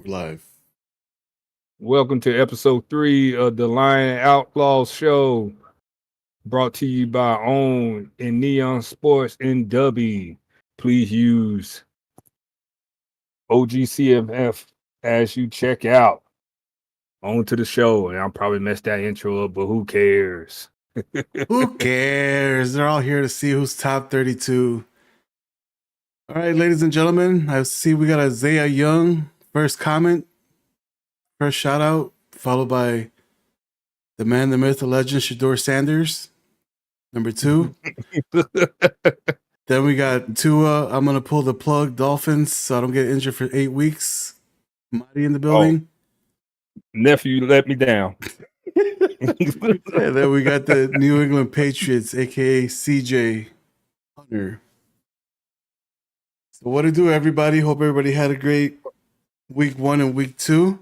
Live. Welcome to episode 3 of the Dalion Outlawz show, brought to you by Own and Neon Sports and Dubby. Please use OGCMF as you check out. On to the show, and I'll probably mess that intro up, but who cares? Who cares? They're all here to see who's top 32. All right, ladies and gentlemen, I see we got Isaiah Young. First comment, first shout out, followed by the man, the myth, the legend, Shador Sanders. Number 2. Then we got Tua. I'm going to pull the plug, Dolphins, so I don't get injured for 8 weeks. Marty in the building. Nephew let me down. And then we got the New England Patriots, aka CJ Hunter. So what to do, everybody? Hope everybody had a great week 1 and week 2.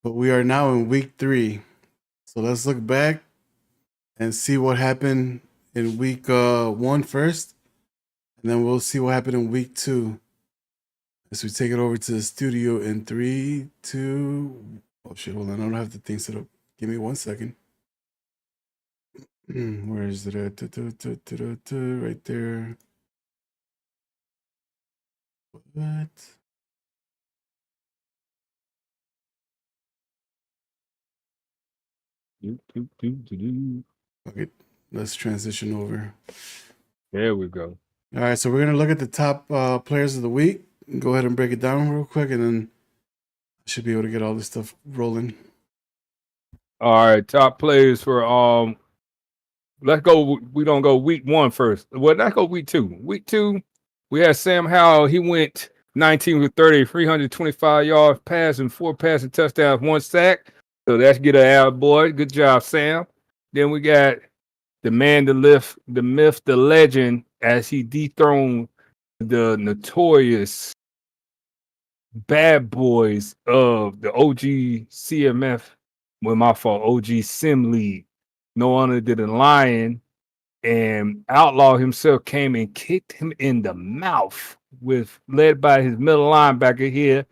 But we are now in week 3. So let's look back and see what happened in week 1 first. And then we'll see what happened in week 2. As we take it over to the studio in 3, 2. Oh shit, hold on. I don't have the thing set up. Give me 1 second. Where is it at? Right there. What? Okay, let's transition over. There we go. All right, so we're going to look at the top players of the week. Go ahead and break it down real quick, and then I should be able to get all this stuff rolling. All right, top players for let's go. We don't go week 1 first. Well, let's go week 2. Week 2, we had Sam Howell. He went 19 for 30, 325 yards passing, 4 passing touchdowns, 1 sack. So that's get a out, boy. Good job, Sam. Then we got the man, the lift, the myth, the legend, as he dethroned the notorious bad boys of the OG CMF. Well, my fault, OG Sim League. No other than the Lion, and Outlaw himself came and kicked him in the mouth with led by his middle linebacker here.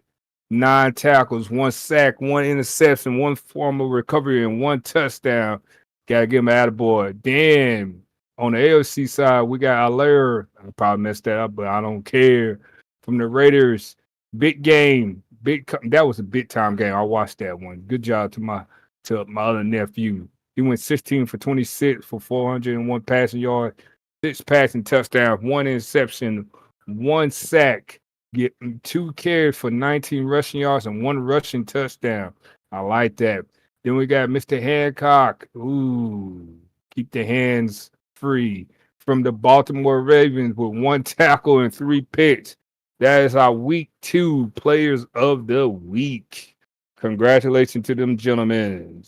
9 tackles, 1 sack, 1 interception, 1 formal recovery, and 1 touchdown. Gotta give him an attaboy. Then on the AFC side, we got Allaire. I probably messed that up, but I don't care. From the Raiders, big game. That was a big time game. I watched that one. Good job to my other nephew. He went 16 for 26 for 401 passing yards, 6 passing touchdowns, 1 interception, 1 sack, getting 2 carries for 19 rushing yards and 1 rushing touchdown. I like that. Then we got Mr. Hancock. Ooh, keep the hands free from the Baltimore Ravens with 1 tackle and 3 picks. That is our week 2 players of the week. Congratulations to them gentlemen.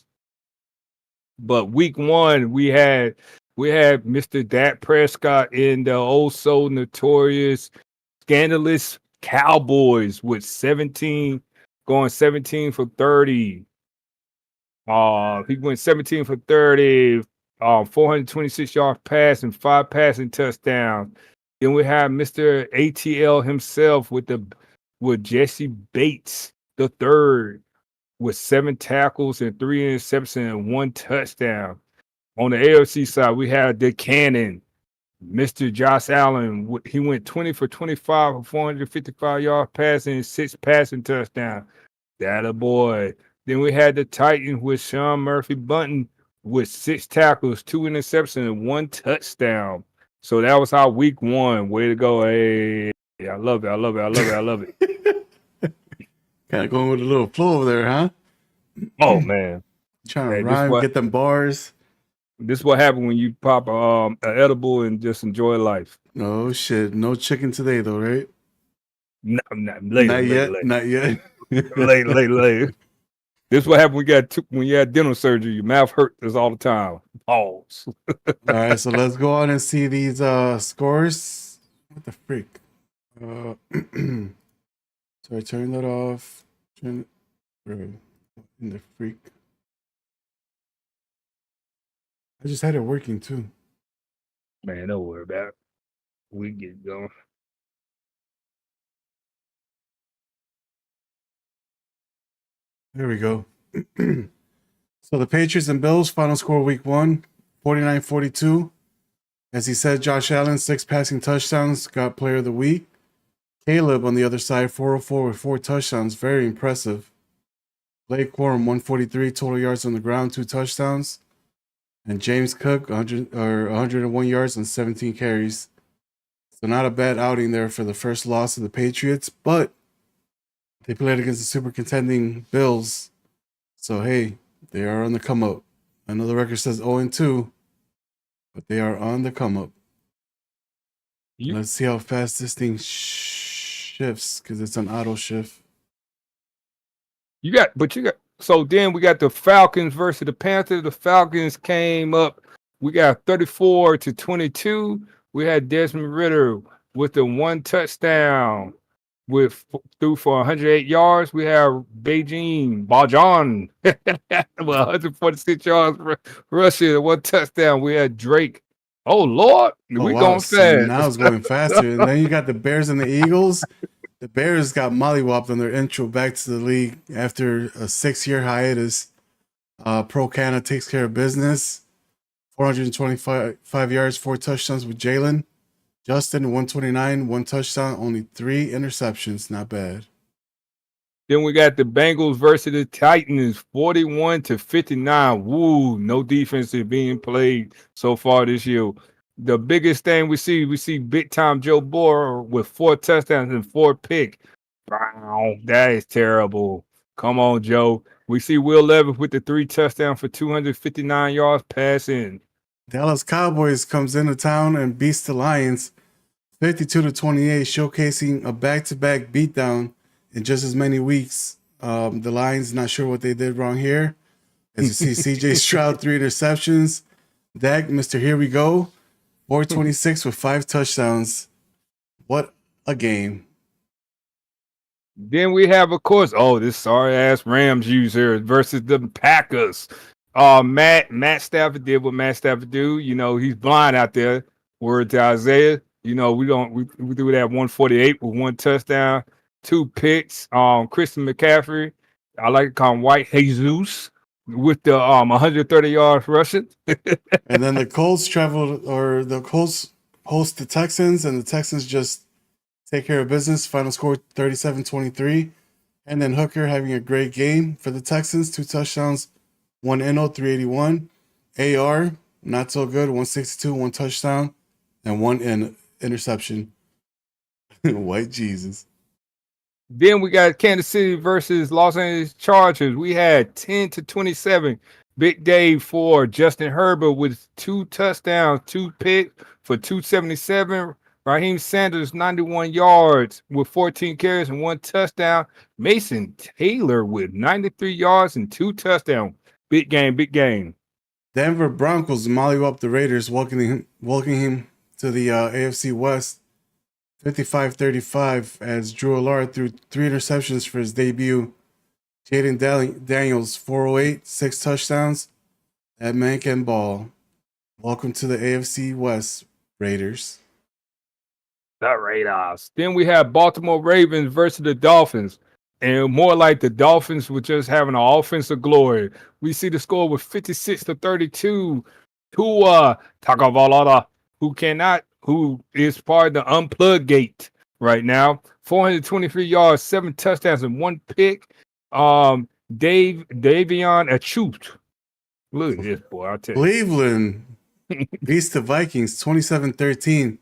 But week 1, we had Mr. Dak Prescott in the also notorious, scandalous Cowboys with 17 for 30. He went 17 for 30, 426 yards pass and 5 passing touchdowns. Then we have Mr. ATL himself with Jesse Bates the third with 7 tackles and 3 interceptions and 1 touchdown. On the AFC side, we had the cannon, Mr. Josh Allen. He went 20 for 25 for 455 yards passing and 6 passing touchdowns. That a boy. Then we had the Titans with Sean Murphy Bunting with 6 tackles, 2 interceptions, and 1 touchdown. So that was our week 1. Way to go. Hey, I love it. I love it. I love it. I love it. Kind of going with a little flow over there, huh? Oh, man. Trying to rhyme, get them bars. This is what happened when you pop an edible and just enjoy life. Oh, shit. No chicken today, though, right? No, later. Not yet. later. This is what happened when you had dental surgery. Your mouth hurts all the time. Pause. All right, so let's go on and see these scores. What the freak? So I turned that off. In the freak. I just had it working too. Man, don't worry about it. We get going. There we go. So the Patriots and Bills final score week 1, 49-42. As he said, Josh Allen, 6 passing touchdowns, got player of the week. Caleb on the other side, 404 with 4 touchdowns, very impressive. Blake Corum, 143 total yards on the ground, 2 touchdowns. And James Cook, 101 yards and 17 carries. So not a bad outing there for the first loss of the Patriots, but they played against the super contending Bills. So, hey, they are on the come up. I know the record says 0-2, but they are on the come up. Let's see how fast this thing shifts because it's an auto shift. So then we got the Falcons versus the Panthers. The Falcons came up. We got 34-22. We had Desmond Ridder with the 1 touchdown threw for 108 yards. We have Bajan with 146 yards rushing, 1 touchdown. We had Drake. Oh Lord, we going fast. So now it's going faster. And then you got the Bears and the Eagles. The Bears got mollywopped on their intro back to the league after a 6-year hiatus. Pro Canada takes care of business. 425 yards, 4 touchdowns with Jalen. Justin, 129, 1 touchdown, only 3 interceptions. Not bad. Then we got the Bengals versus the Titans, 41-59. Woo, no defense is being played so far this year. The biggest thing we see big time Joe Burrow with 4 touchdowns and 4 picks. Wow, that is terrible. Come on, Joe. We see Will Levis with the 3 touchdowns for 259 yards passing. Dallas Cowboys comes into town and beats the Lions 52-28, showcasing a back-to-back beatdown in just as many weeks. The Lions not sure what they did wrong here. As you see, CJ Stroud 3 interceptions. Dak, Mr. Here we go, 426 with 5 touchdowns. What a game. Then we have, of course, this sorry-ass Rams user versus the Packers. Matt Stafford did what Matt Stafford do. You know, he's blind out there. Word to Isaiah. You know, we do that 148 with 1 touchdown, 2 picks. Christian McCaffrey, I like to call him White Jesus, with the 130 yards rushing. And then the Colts host the Texans, and the Texans just take care of business. Final score 37-23. And then Hooker having a great game for the Texans, 2 touchdowns, 1 NO, 381. AR, not so good, 162, 1 touchdown, and 1 interception. White Jesus. Then we got Kansas City versus Los Angeles Chargers. We had 10-27. Big day for Justin Herbert with 2 touchdowns, 2 picks for 277. Raheem Sanders, 91 yards with 14 carries and 1 touchdown. Mason Taylor with 93 yards and 2 touchdowns. Big game. Denver Broncos mollywop the Raiders, welcoming him to the AFC West 55-35 as Drew Allard threw 3 interceptions for his debut. Jaden Daniels, 408, 6 touchdowns. That man can ball. Welcome to the AFC West, Raiders. The Raiders. Then we have Baltimore Ravens versus the Dolphins. And more like the Dolphins were just having an offensive glory. We see the score with 56-32 to Tagovailoa, who is part of the unplug gate right now. 423 yards, 7 touchdowns, and 1 pick. Davion Achute. Look at this boy, I'll tell you. Cleveland beats the Vikings 27-13.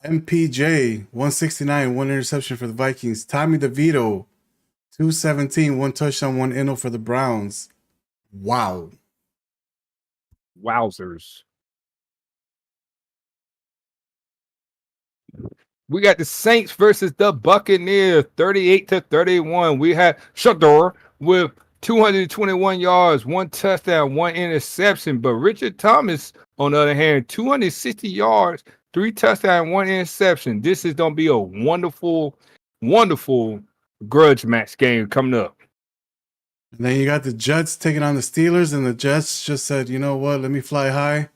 MPJ 169, 1 interception for the Vikings. Tommy DeVito 217, 1 touchdown, 1 NO for the Browns. Wow. Wowzers. We got the Saints versus the Buccaneers, 38-31. We had Shador with 221 yards, 1 touchdown, 1 interception. But Richard Thomas, on the other hand, 260 yards, 3 touchdowns, 1 interception. This is going to be a wonderful, wonderful grudge match game coming up. And then you got the Jets taking on the Steelers, and the Jets just said, you know what, let me fly high.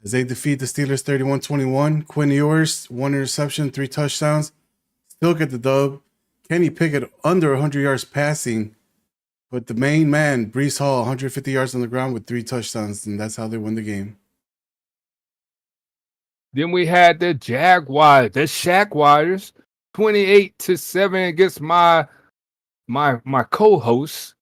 As they defeat the Steelers 31-21. Quinn Ewers, 1 interception, 3 touchdowns. Still get the dub. Kenny Pickett under 100 yards passing. But the main man, Brees Hall, 150 yards on the ground with 3 touchdowns, and that's how they win the game. Then we had the Jaguars, the Shaq 28-7 against my co-host.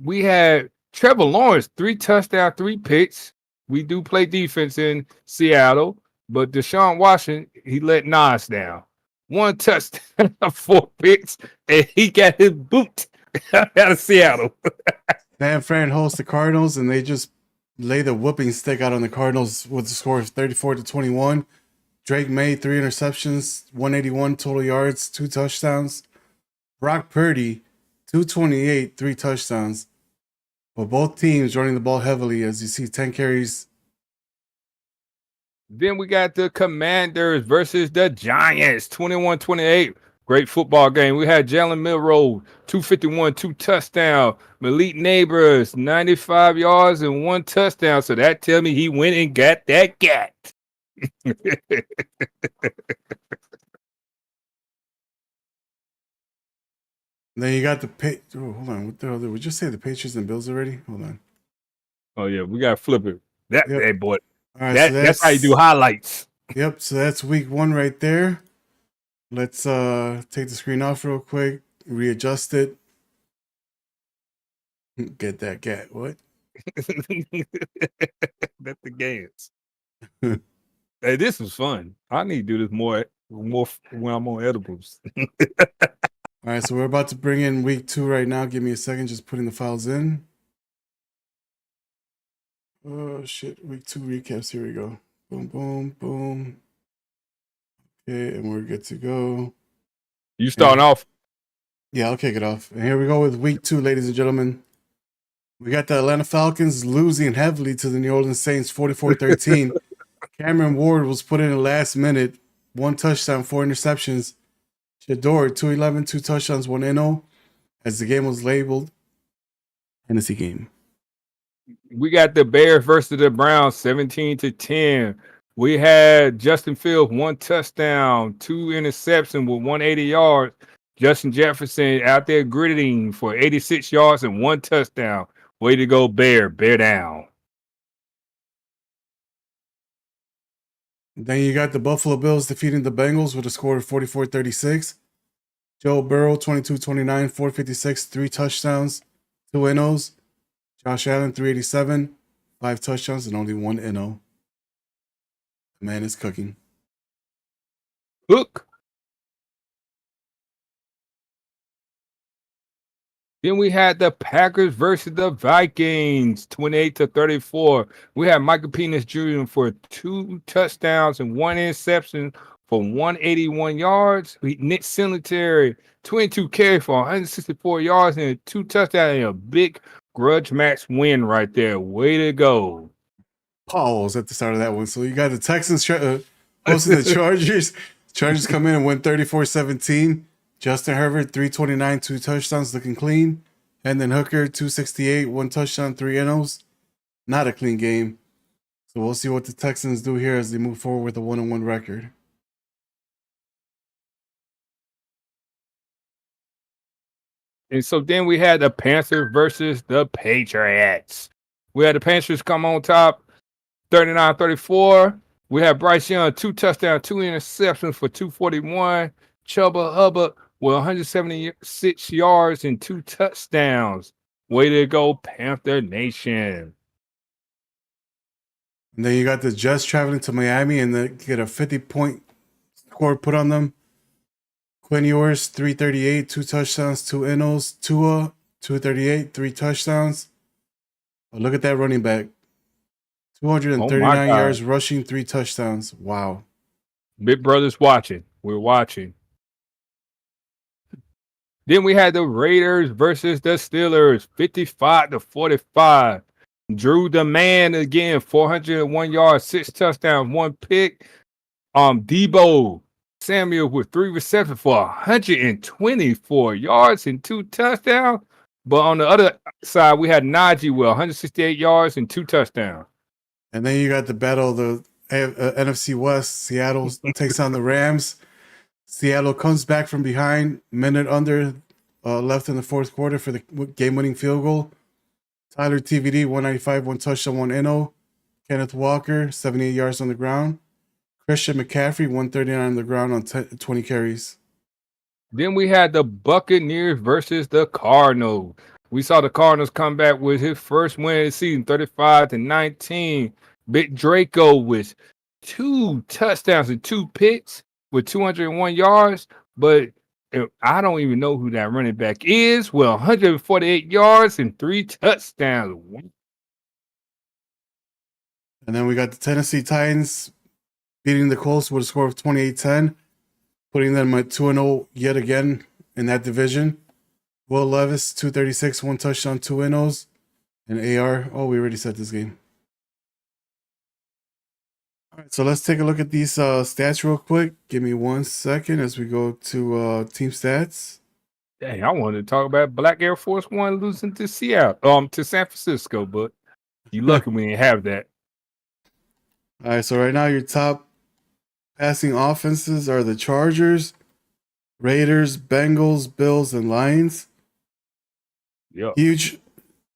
We had Trevor Lawrence, 3 touchdowns, 3 picks. We do play defense in Seattle, but Deshaun Watson, he let Nas down. 1 touchdown, 4 picks, and he got his boot out of Seattle. San Fran hosts the Cardinals, and they just lay the whooping stick out on the Cardinals with the score of 34-21. Drake May, 3 interceptions, 181 total yards, 2 touchdowns. Brock Purdy, 228, 3 touchdowns. But both teams running the ball heavily, as you see 10 carries. Then we got the Commanders versus the Giants, 21-28. Great football game. We had Jalen Milroe, 251, 2 touchdowns. Malik Neighbors, 95 yards and 1 touchdown. So that tells me he went and got that gat. Then you got the hold on. What the hell did we just say? The Patriots and Bills already? Hold on. Oh yeah, we gotta flip it. That Yep. hey boy. All right, That's how you do highlights. Yep, so that's week 1 right there. Let's take the screen off real quick, readjust it. Get that gat. What? That's the games. Hey, this was fun. I need to do this more when I'm on edibles. All right, so we're about to bring in week 2 right now. Give me a second, just putting the files in. Oh shit, week 2 recaps. Here we go. Boom, boom, boom. Okay, and we're good to go. You starting off? Yeah, I'll kick it off. And here we go with week 2, ladies and gentlemen. We got the Atlanta Falcons losing heavily to the New Orleans Saints, 44-13. Cameron Ward was put in the last minute, 1 touchdown, 4 interceptions. Shador, 211, 2 touchdowns, 1 NO, as the game was labeled Hennessy game. We got the Bears versus the Browns, 17-10. We had Justin Fields, 1 touchdown, 2 interceptions with 180 yards. Justin Jefferson out there gritting for 86 yards and 1 touchdown. Way to go, Bear down. Then you got the Buffalo Bills defeating the Bengals with a score of 44-36. Joe Burrow, 22-29, 456, 3 touchdowns, 2 NOs. Josh Allen, 387, 5 touchdowns, and only 1 NO. The man is cooking. Hook. Then we had the Packers versus the Vikings, 28-34. We had Michael Penix Jr. for 2 touchdowns and 1 interception for 181 yards. Nick Singletary, 22 carries for 164 yards and 2 touchdowns, and a big grudge match win right there. Way to go. Pause at the start of that one. So you got the Texans hosting the Chargers. Chargers come in and win 34-17. Justin Herbert, 329, 2 touchdowns, looking clean. And then Hooker, 268, 1 touchdown, 3 NOs. Not a clean game. So we'll see what the Texans do here as they move forward with a 1-1 record. And so then we had the Panthers versus the Patriots. We had the Panthers come on top, 39-34. We had Bryce Young, 2 touchdowns, 2 interceptions for 241. Chuba Hubbard with 176 yards and 2 touchdowns. Way to go, Panther Nation. And then you got the Jets traveling to Miami and they get a 50-point score put on them. Quinn Ewers, 338, 2 touchdowns, 2 NOs. Tua, 238, 3 touchdowns. Oh, look at that running back. 239 yards rushing, 3 touchdowns. Wow. Big brother's watching. We're watching. Then we had the Raiders versus the Steelers, 55-45. Drew the man again, 401 yards, 6 touchdowns, 1 pick. Debo Samuel with 3 receptions for 124 yards and 2 touchdowns. But on the other side, we had Najee with 168 yards and 2 touchdowns. And then you got the battle of the NFC West. Seattle takes on the Rams. Seattle comes back from behind, minute under left in the fourth quarter for the game-winning field goal. Tyler TVD, 195, 1 touchdown, 1 NO. Kenneth Walker, 78 yards on the ground. Christian McCaffrey, 139 on the ground on 20 carries. Then we had the Buccaneers versus the Cardinals. We saw the Cardinals come back with his first win of the season, 35-19. Big Draco with 2 touchdowns and 2 picks with 201 yards. But I don't even know who that running back is. Well, 148 yards and 3 touchdowns. And then we got the Tennessee Titans beating the Colts with a score of 28-10, putting them at 2-0 yet again in that division. Will Levis, 236, 1 touchdown, 2 NOs. And AR, we already said this game. All right, so let's take a look at these stats real quick. Give me 1 second as we go to team stats. Dang, I wanted to talk about Black Air Force One losing to Seattle, to San Francisco, but you lucky we didn't have that. All right, so right now your top passing offenses are the Chargers, Raiders, Bengals, Bills, and Lions. Yeah. Huge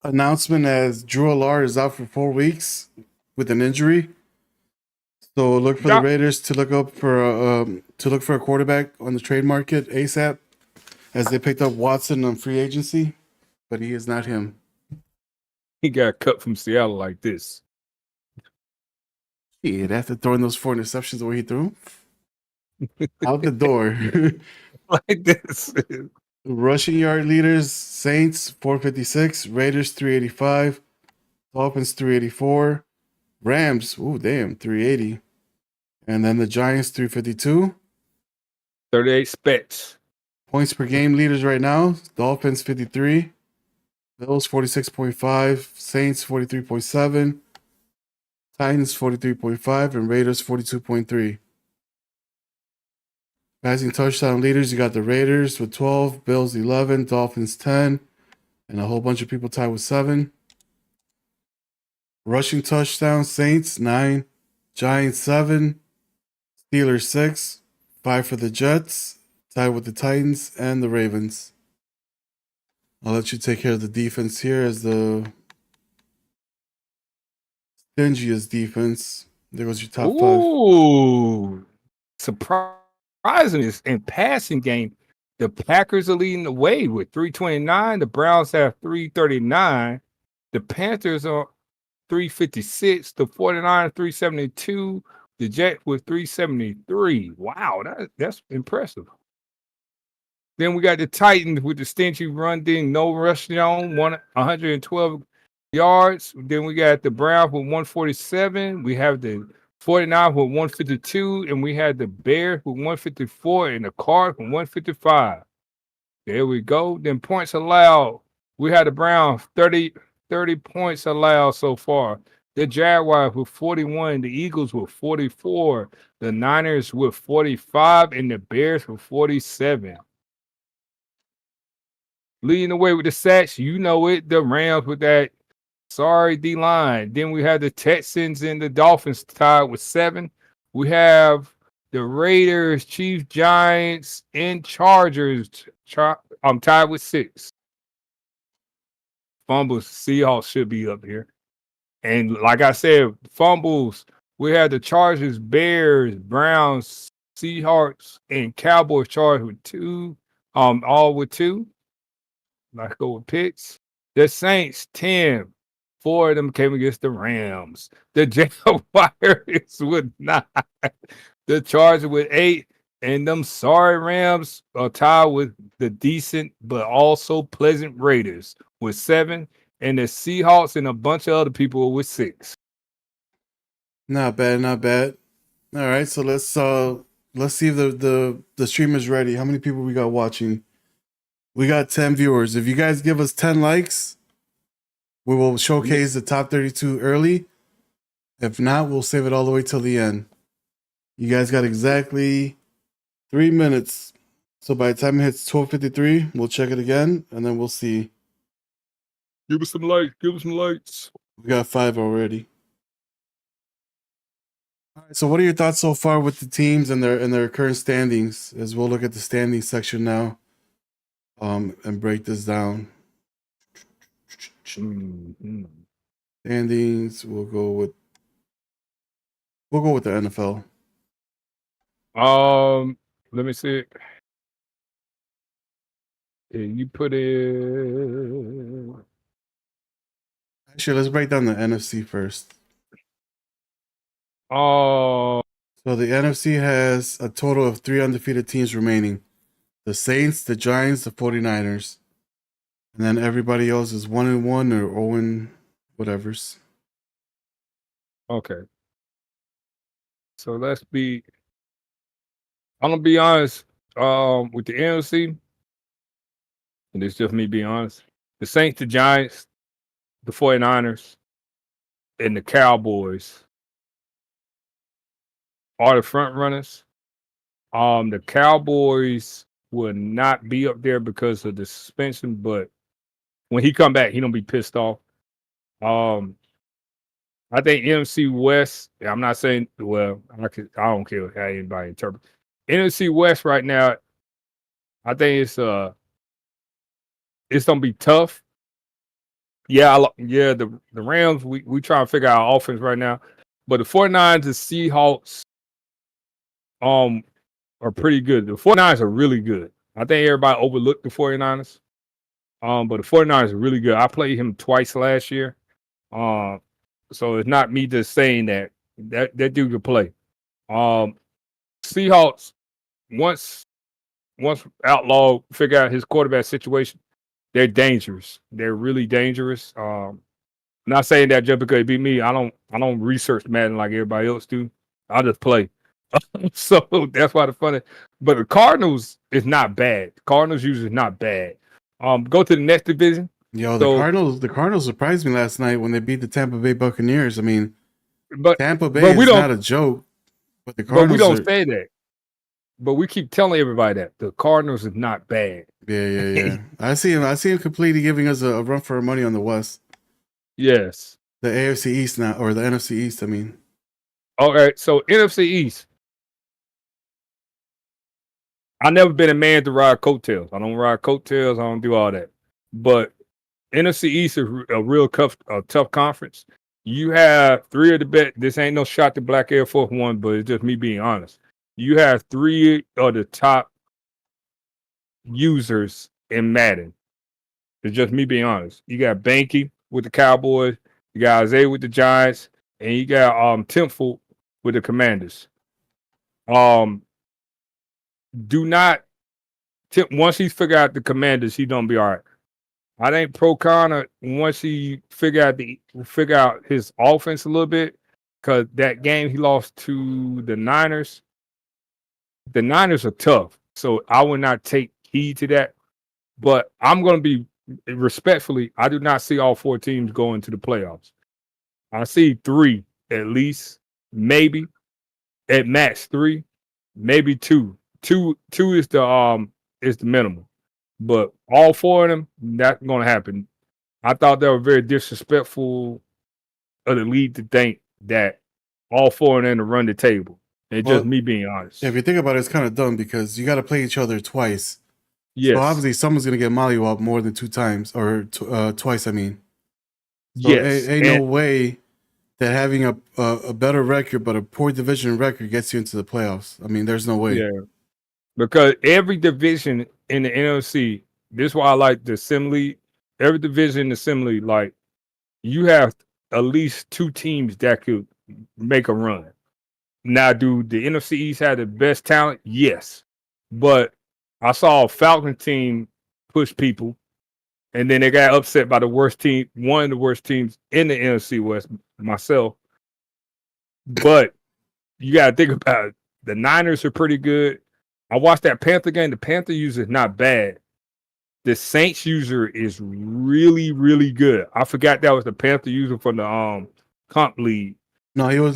announcement as Drew Allard is out for 4 weeks with an injury. So look for the Raiders to look for a quarterback on the trade market ASAP, as they picked up Watson on free agency, but he is not him. He got cut from Seattle like this. Shit, after throwing those 4 interceptions the way he threw them, out the door. Like this. Rushing yard leaders: Saints 456, Raiders 385, Dolphins 384, Rams 380, and then the Giants 352. 38 specs. Points per game leaders right now: Dolphins 53, Bills 46.5, Saints 43.7, Titans 43.5, and Raiders 42.3. Passing touchdown leaders, you got the Raiders with 12, Bills 11, Dolphins 10, and a whole bunch of people tied with 7. Rushing touchdowns, Saints 9, Giants 7, Steelers 6, 5 for the Jets, tied with the Titans and the Ravens. I'll let you take care of the defense here as the stingiest defense. There goes your top 5. Ooh, surprising in passing game. The Packers are leading the way with 329. The Browns have 339. The Panthers are 356. The 49 372. The Jets with 373. Wow, that's impressive. Then we got the Titans with the stingy run, then no rushing on 112 yards. Then we got the Browns with 147. We have the 49 with 152, and we had the Bears with 154 and the Cards with 155. There we go. Then points allowed. We had the Browns 30 points allowed so far. The Jaguars with 41, the Eagles with 44, the Niners with 45, and the Bears with 47. Leading the way with the sacks, you know it, the Rams with that sorry D-line. Then we have the Texans and the Dolphins tied with 7. We have the Raiders, Chiefs, Giants, and Chargers tied with 6. Fumbles, Seahawks should be up here. And like I said, fumbles, we have the Chargers, Bears, Browns, Seahawks, and Cowboys charged with 2, all with 2. Let's go with picks. The Saints, 10. 4 of them came against the Rams. The Jaguars with 9. The Chargers with 8. And them sorry Rams are tied with the decent but also pleasant Raiders with 7. And the Seahawks and a bunch of other people with 6. Not bad, not bad. All right, so let's see if the stream is ready. How many people we got watching? We got 10 viewers. If you guys give us 10 likes, we will showcase the top 32 early. If not, we'll save it all the way till the end. You guys got exactly 3 minutes. So by the time it hits 12:53, we'll check it again, and then we'll see. Give us some lights. Give us some lights. We got 5 already. All right, so what are your thoughts so far with the teams and their current standings? As we'll look at the standings section now. and break this down. Mhm. Standings. We'll go with the NFL. Let me see. Yeah, you put it. Actually, let's break down the NFC first. Oh, So the NFC has a total of 3 undefeated teams remaining. The Saints, the Giants, the 49ers. And then everybody else is 1-1 or 0 whatever's. okay. So let's be. I'm gonna be honest. With the NFC, and it's just me being honest. The Saints, the Giants, the 49ers, and the Cowboys are the front runners. The Cowboys will not be up there because of the suspension, but when he come back, he don't be pissed off. I think NFC West. I'm not saying well. I don't care how anybody interprets. NFC West right now. I think it's gonna be tough. Yeah, the Rams. We try to figure out our offense right now, but the 49ers, the Seahawks, are pretty good. The 49ers are really good. I think everybody overlooked the 49ers. But the 49ers are really good. I played him twice last year. So it's not me just saying that dude can play. Seahawks, once Outlaw figure out his quarterback situation, they're dangerous. They're really dangerous. Not saying that just because it beat me. I don't research Madden like everybody else do. I just play. So that's why the funny. But the Cardinals is not bad. The Cardinals usually is not bad. Go to the next division. Yo, the Cardinals surprised me last night when they beat the Tampa Bay Buccaneers. I mean, Tampa Bay is not a joke, but the Cardinals. But we don't say that. But we keep telling everybody that the Cardinals is not bad. Yeah. I see him completely giving us a run for our money on the West. Yes. The AFC East now, or the NFC East, I mean. All right, so NFC East. I've never been a man to ride coattails. I don't ride coattails. I don't do all that. But NFC East is a real tough conference. You have 3 of the best. This ain't no shot to Black Air Force One, but it's just me being honest. You have 3 of the top users in Madden. It's just me being honest. You got Banky with the Cowboys, you got Isaiah with the Giants, and you got Temple with the Commanders. Do not once he figure out the Commanders, he don't be all right. I think Pro Connor, once he figure out his offense a little bit, because that game he lost to the Niners. The Niners are tough, so I would not take heed to that. But I'm going to be respectfully, I do not see all 4 teams going to the playoffs. I see 3 at least, maybe at max 3, maybe 2. Two is the minimum, but all 4 of them, that's going to happen. I thought that was very disrespectful of the league to think that all 4 of them to run the table. It's just me being honest. If you think about it, it's kind of dumb because you got to play each other twice. Yes. So obviously someone's going to get mollywopped more than 2 times or twice, I mean. So yes. Ain't no way that having a better record but a poor division record gets you into the playoffs. I mean, there's no way. Yeah. Because every division in the NFC, this is why I like the assembly. Every division in the assembly, like you have at least 2 teams that could make a run. Now, do the NFC East have the best talent? Yes. But I saw a Falcon team push people, and then they got upset by the worst team, one of the worst teams in the NFC West, myself. But you got to think about it. The Niners are pretty good. I watched that Panther game. The Panther user is not bad. The Saints user is really, really good. I forgot that was the Panther user from the comp league. No, he was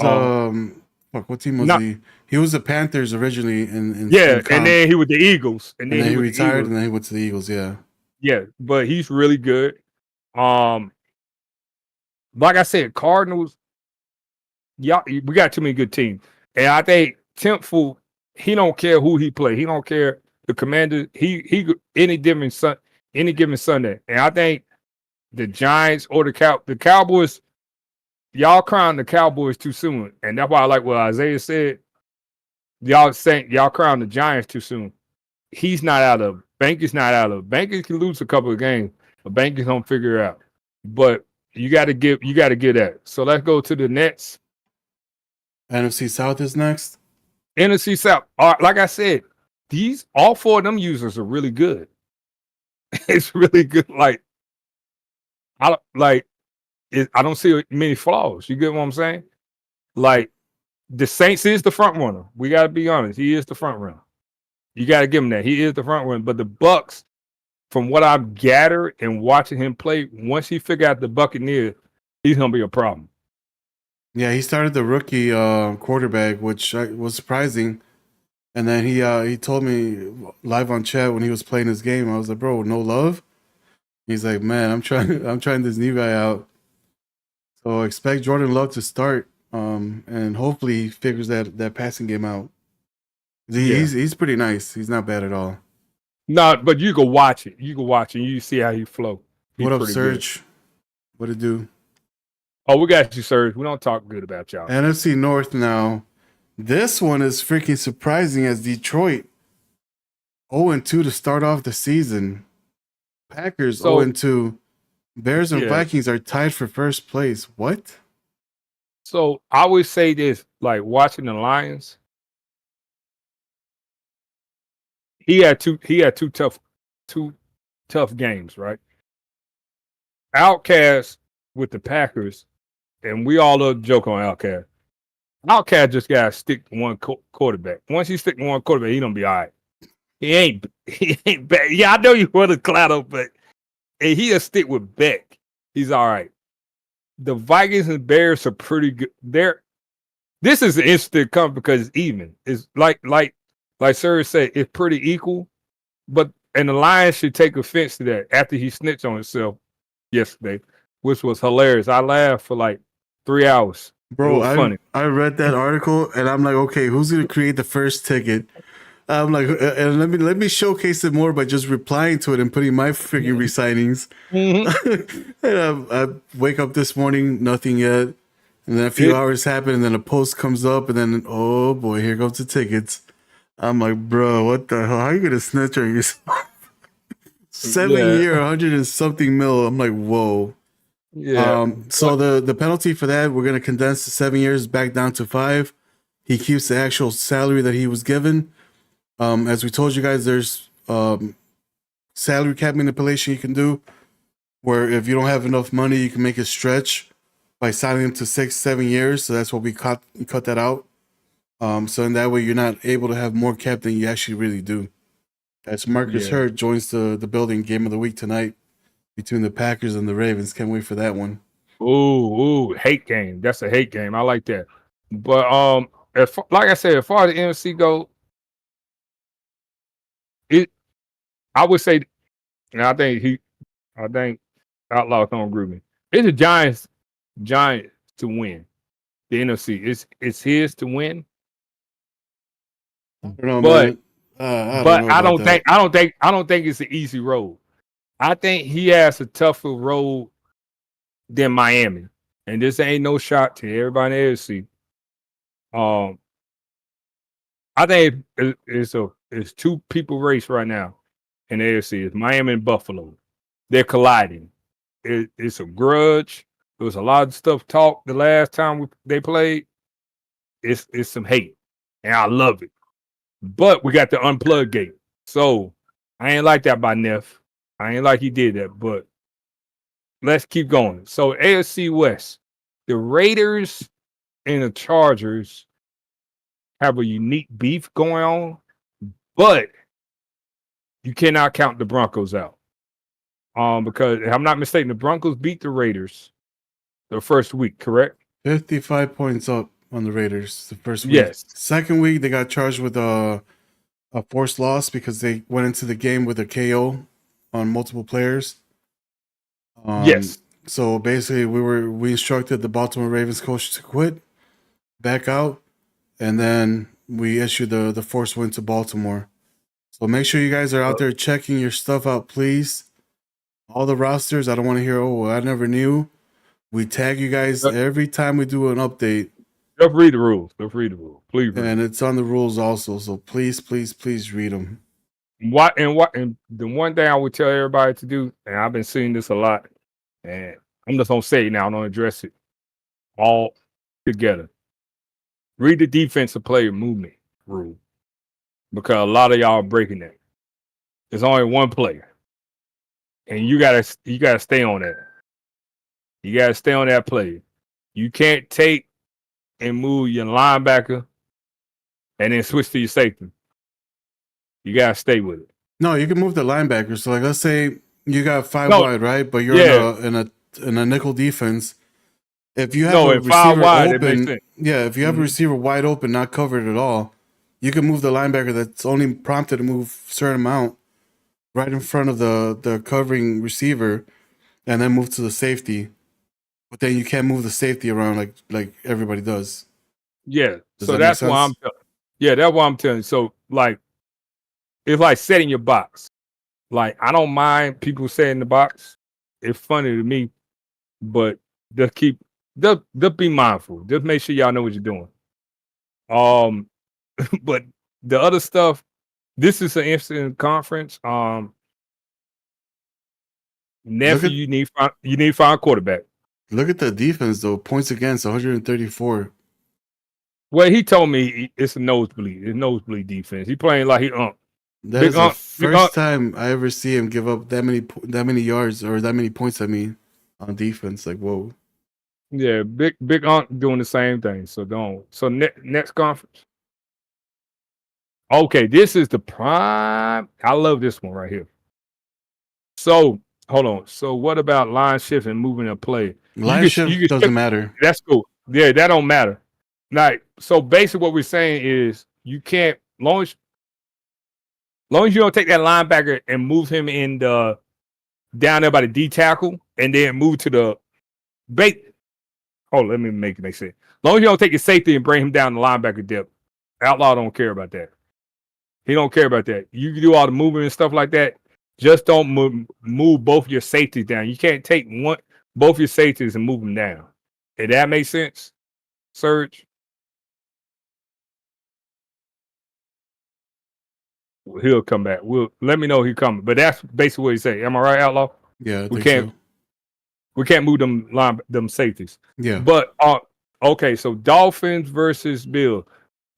what team was he? He was the Panthers originally in comp. And then he was the Eagles. And then he retired and then he went to the Eagles, yeah. Yeah, but he's really good. Like I said, Cardinals, we got too many good teams. And I think Temple, he don't care who he play. He don't care the Commander. He any different son. any given Sunday. And I think the Giants or the Cowboys, y'all crown the Cowboys too soon. And that's why I like what Isaiah said. Y'all crown the Giants too soon. He's not out of Banky's not out of Banky can lose a couple of games, but Banky's gonna figure it out. But you gotta get that. So let's go to the Nets. NFC South is next. NFC South. Like I said, all four of them users are really good. It's really good. I don't see many flaws. You get what I'm saying? Like the Saints is the front runner. We got to be honest. He is the front runner. You got to give him that. He is the front runner. But the Bucks, from what I've gathered and watching him play, once he figure out the Buccaneers, he's gonna be a problem. Yeah, he started the rookie quarterback, which was surprising. And then he told me live on chat when he was playing his game. I was like, bro, no love. He's like, man, I'm trying this new guy out. So expect Jordan Love to start, and hopefully he figures that passing game out. He's pretty nice. He's not bad at all. No, but you go watch it. You go watch it. And you see how he flow. What up, Serge? What it do? Oh, we got you, Serge. We don't talk good about y'all. NFC North now. This one is freaking surprising as Detroit 0-2 to start off the season. Packers 0-2. Bears and Vikings are tied for first place. What? So I would say this, like watching the Lions. He had two tough games, right? Outcast with the Packers, and we all love to joke on Outcast. Outcast just got to stick to one quarterback. Once you stick to one quarterback, he don't be all right. He ain't bad. Yeah, I know you want to Clado, but he just stick with Beck. He's all right. The Vikings and Bears are pretty good. This is an interesting come because it's even. It's like Sir said, it's pretty equal. And the Lions should take offense to that after he snitched on himself yesterday, which was hilarious. I laughed for like 3 hours. Bro, I read that article and I'm like, okay, who's gonna create the first ticket? I'm like, and let me showcase it more by just replying to it and putting my freaking resignings. Mm-hmm. And I wake up this morning, nothing yet, and then a few hours happen, and then a post comes up, and then oh boy, here comes the tickets. I'm like, bro, what the hell? How are you gonna snitch on yourself? 7 year, 100 and something mil. I'm like, whoa. Yeah. So the penalty for that, we're gonna condense the 7 years back down to 5. He keeps the actual salary that he was given. As we told you guys, there's salary cap manipulation you can do, where if you don't have enough money, you can make it stretch by signing him to 6-7 years. So that's what we cut that out. So in that way, you're not able to have more cap than you actually really do. As Marcus Hurd joins the building, game of the week tonight between the Packers and the Ravens. Can't wait for that one. Ooh, hate game. That's a hate game. I like that. But like I said, as far as the NFC go, I would say, and I think Outlawz don't agree with me. It's the Giants to win the NFC. It's his to win. I don't know, man. I don't think it's an easy road. I think he has a tougher road than Miami, and this ain't no shot to everybody in the AFC. I think it's two people race right now in the AFC. It's Miami and Buffalo. They're colliding. It's a grudge. There was a lot of stuff talked the last time they played. It's some hate, and I love it. But we got the unplug gate. So I ain't like that by Neff. I ain't like he did that, but let's keep going. So AFC West, the Raiders and the Chargers have a unique beef going on, but you cannot count the Broncos out. Because if I'm not mistaken, the Broncos beat the Raiders the first week, correct? 55 points up on the Raiders the first week. Yes. Second week, they got charged with a forced loss because they went into the game with a KO on multiple players. Yes. So basically, we instructed the Baltimore Ravens coach to quit, back out, and then we issued the forced win to Baltimore. So make sure you guys are out there checking your stuff out, please. All the rosters, I don't want to hear, oh, I never knew. We tag you guys every time we do an update. Just read the rules. Just read the rules. Please read. And it's on the rules also. So please, please, please read them. And the one thing I would tell everybody to do, and I've been seeing this a lot, and I'm just gonna say it now, I'm gonna address it all together. Read the defensive player movement rule. Because a lot of y'all are breaking that. There's only one player. And you gotta stay on that. You gotta stay on that player. You can't take and move your linebacker and then switch to your safety. You gotta stay with it. No, you can move the linebacker. So, like, let's say you got 5 wide, right? But you're in a nickel defense. If you have a receiver wide, open, if you have a receiver wide open, not covered at all, you can move the linebacker that's only prompted to move a certain amount right in front of the covering receiver, and then move to the safety. But then you can't move the safety around like everybody does. Yeah. So that's why that's why I'm telling you. So, like, it's like setting your box. Like, I don't mind people setting the box. It's funny to me, but just be mindful. Just make sure y'all know what you're doing. But the other stuff, this is an interesting conference. You need to find a quarterback. Look at the defense though. Points against 134. Well, he told me it's a nosebleed. It's nosebleed defense. He playing like he That is the first time I ever see him give up that many yards or that many points. I mean, on defense, like whoa. Yeah, big Unc doing the same thing. So don't. So next conference. Okay, this is the prime. I love this one right here. So hold on. So what about line shift and moving a play? Line shift doesn't matter. That's cool. Yeah, that don't matter. Like, so basically what we're saying is you can't, long as you don't take that linebacker and move him in the down there by the D tackle and then move to the bait. Oh, let me make it make sense. As long as you don't take your safety and bring him down the linebacker depth, Outlaw don't care about that. He don't care about that. You can do all the movement and stuff like that. Just don't move both your safeties down. You can't take both your safeties and move them down. Did that make sense, Serge? He'll come back. Let me know he's coming. But that's basically what he said. Am I right, Outlaw? Yeah, we can't move them safeties. Yeah. But okay, so Dolphins versus Bills.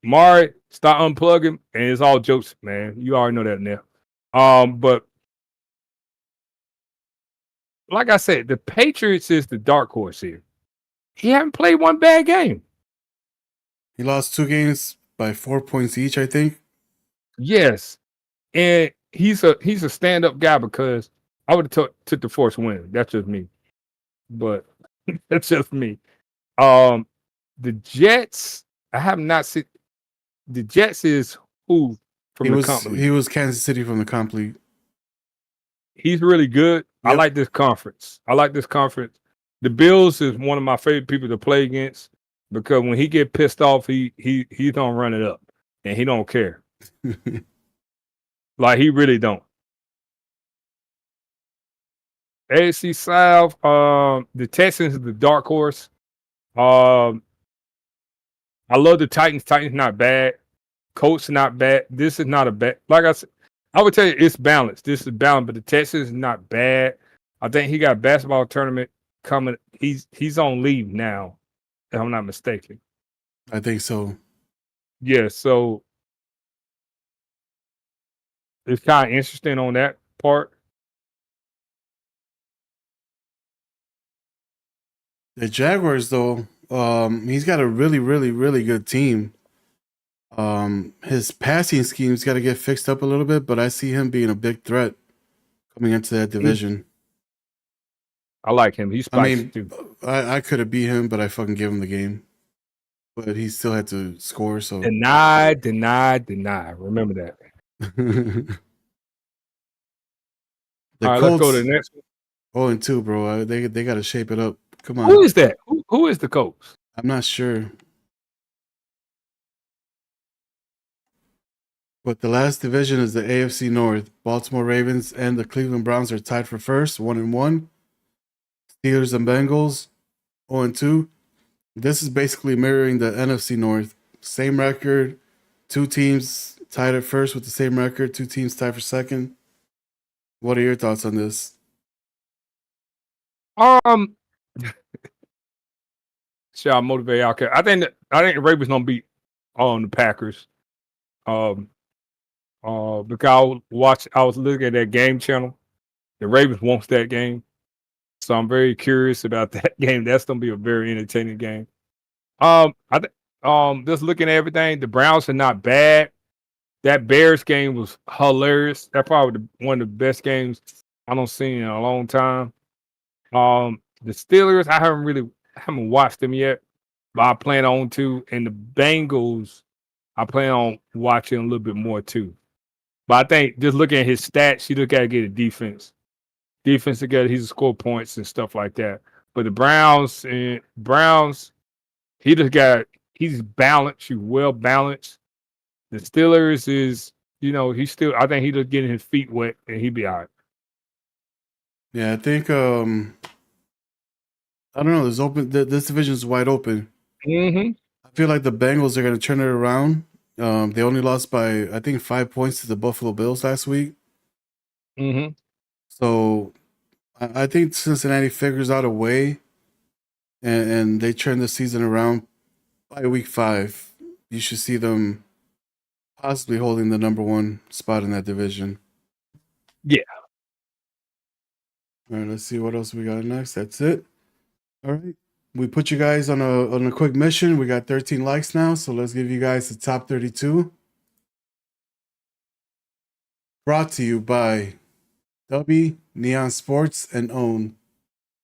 Mari, stop unplugging, and it's all jokes, man. You already know that now. But like I said, the Patriots is the dark horse here. He haven't played one bad game. He lost 2 games by 4 points each, I think. Yes, and he's a stand-up guy because I would have took the force win. That's just me, but that's just me. The Jets, I have not seen. The Jets is who from the comp league? He was Kansas City from the comp league. He's really good. Yep. I like this conference. The Bills is one of my favorite people to play against because when he get pissed off, he don't run it up and he don't care. Like he really don't. AFC South, the Texans is the dark horse. I love the Titans. Titans not bad. Colts not bad. This is not a bad. Like I said, I would tell you it's balanced. This is balanced, but the Texans is not bad. I think he got a basketball tournament coming. He's on leave now, if I'm not mistaken. I think so. Yeah, so it's kind of interesting on that part. The Jaguars, though, he's got a really, really, really good team. His passing scheme's got to get fixed up a little bit, but I see him being a big threat coming into that division. I like him. He's spicy too. I could have beat him, but I fucking gave him the game. But he still had to score. So deny. Remember that. The All right, Colts, let's go to the next one. 0-2, bro. They got to shape it up. Come on. Who is that? Who is the Colts? I'm not sure. But the last division is the AFC North. Baltimore Ravens and the Cleveland Browns are tied for first, 1-1. Steelers and Bengals, 0-2. This is basically mirroring the NFC North. Same record. Two teams tied at first with the same record. Two teams tied for second. What are your thoughts on this? Shall I motivate out there? I think the Ravens gonna beat the Packers. Because I was looking at that game channel. The Ravens wants that game. So I'm very curious about that game. That's gonna be a very entertaining game. Just looking at everything, the Browns are not bad. That Bears game was hilarious. That's probably one of the best games I don't seen in a long time. The Steelers, I haven't watched them yet, but I plan on to. And the Bengals, I plan on watching a little bit more too. But I think just looking at his stats, you look at get a defense together. He's score points and stuff like that. But the Browns, he's balanced. He's well balanced. The Steelers is, I think he's just getting his feet wet and he'll be all right. Yeah, I think I don't know. There's open. This division is wide open. Mm-hmm. I feel like the Bengals are going to turn it around. They only lost by, I think, 5 points to the Buffalo Bills last week. Mm-hmm. So I think Cincinnati figures out a way, and they turn the season around by week 5. You should see them possibly holding the number 1 spot in that division. Yeah. All right, let's see what else we got next. That's it. All right. We put you guys on a quick mission. We got 13 likes now, so let's give you guys the top 32. Brought to you by W, Neon Sports, and OWN.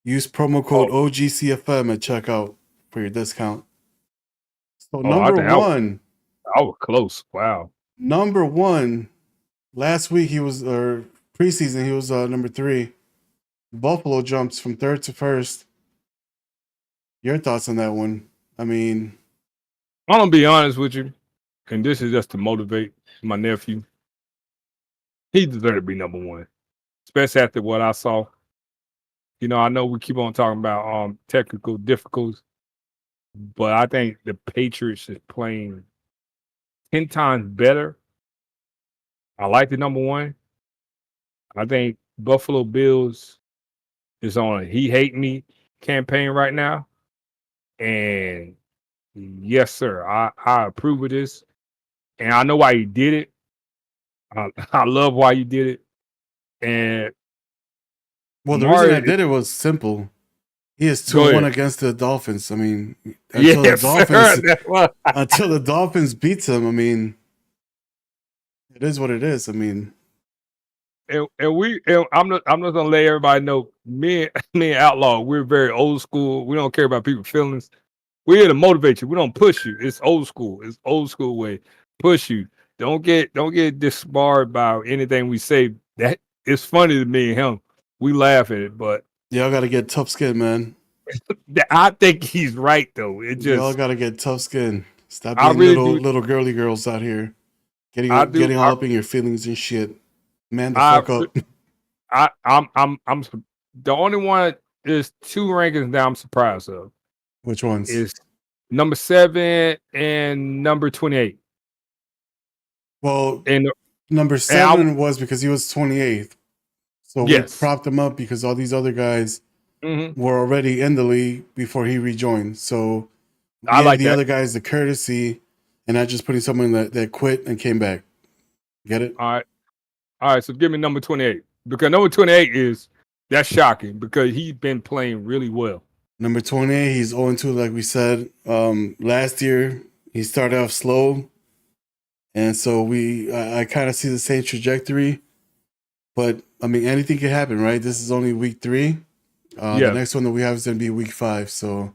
Use promo code OGCFM at checkout for your discount. So number 1. I was close. Wow. Number 1. Last week preseason he was number 3. Buffalo jumps from 3rd to 1st. Your thoughts on that one? I mean, I'm gonna be honest with you, and this is just to motivate my nephew. He deserved to be number 1, especially after what I saw. I know we keep on talking about technical difficulties, but I think the Patriots is playing 10 times better. I like the number 1. I think Buffalo Bills is on a he hate me campaign right now. And yes, sir, I approve of this. And I know why you did it. I love why you did it. And the reason I did it was simple. He is 2-1 against the Dolphins. I mean, until the Dolphins beats him, I mean, it is what it is. I mean, and I'm not gonna let everybody know. Me and Outlaw, we're very old school. We don't care about people's feelings. We're here to motivate you. We don't push you. It's old school. It's old school way. Push you. Don't get disbarred by anything we say. That it's funny to me and him. We laugh at it, but y'all got to get tough skin, man. I think he's right though. Y'all got to get tough skin. Stop being little girly girls out here, getting all up in your feelings and shit. Man, the fuck up. I'm the only one. There's 2 rankings that I'm surprised of. Which ones? Is number 7 and number 28. Well, and number 7 was because he was 28th. So we propped him up because all these other guys were already in the league before he rejoined. So I like the other guys the courtesy and not just putting someone that quit and came back. Get it? All right. So give me number 28 because number 28 that's shocking because he's been playing really well. Number 28, he's 0-2, like we said. Last year, he started off slow. And so I kind of see the same trajectory. But, I mean, anything can happen, right? This is only week 3. The next one that we have is going to be week 5. So,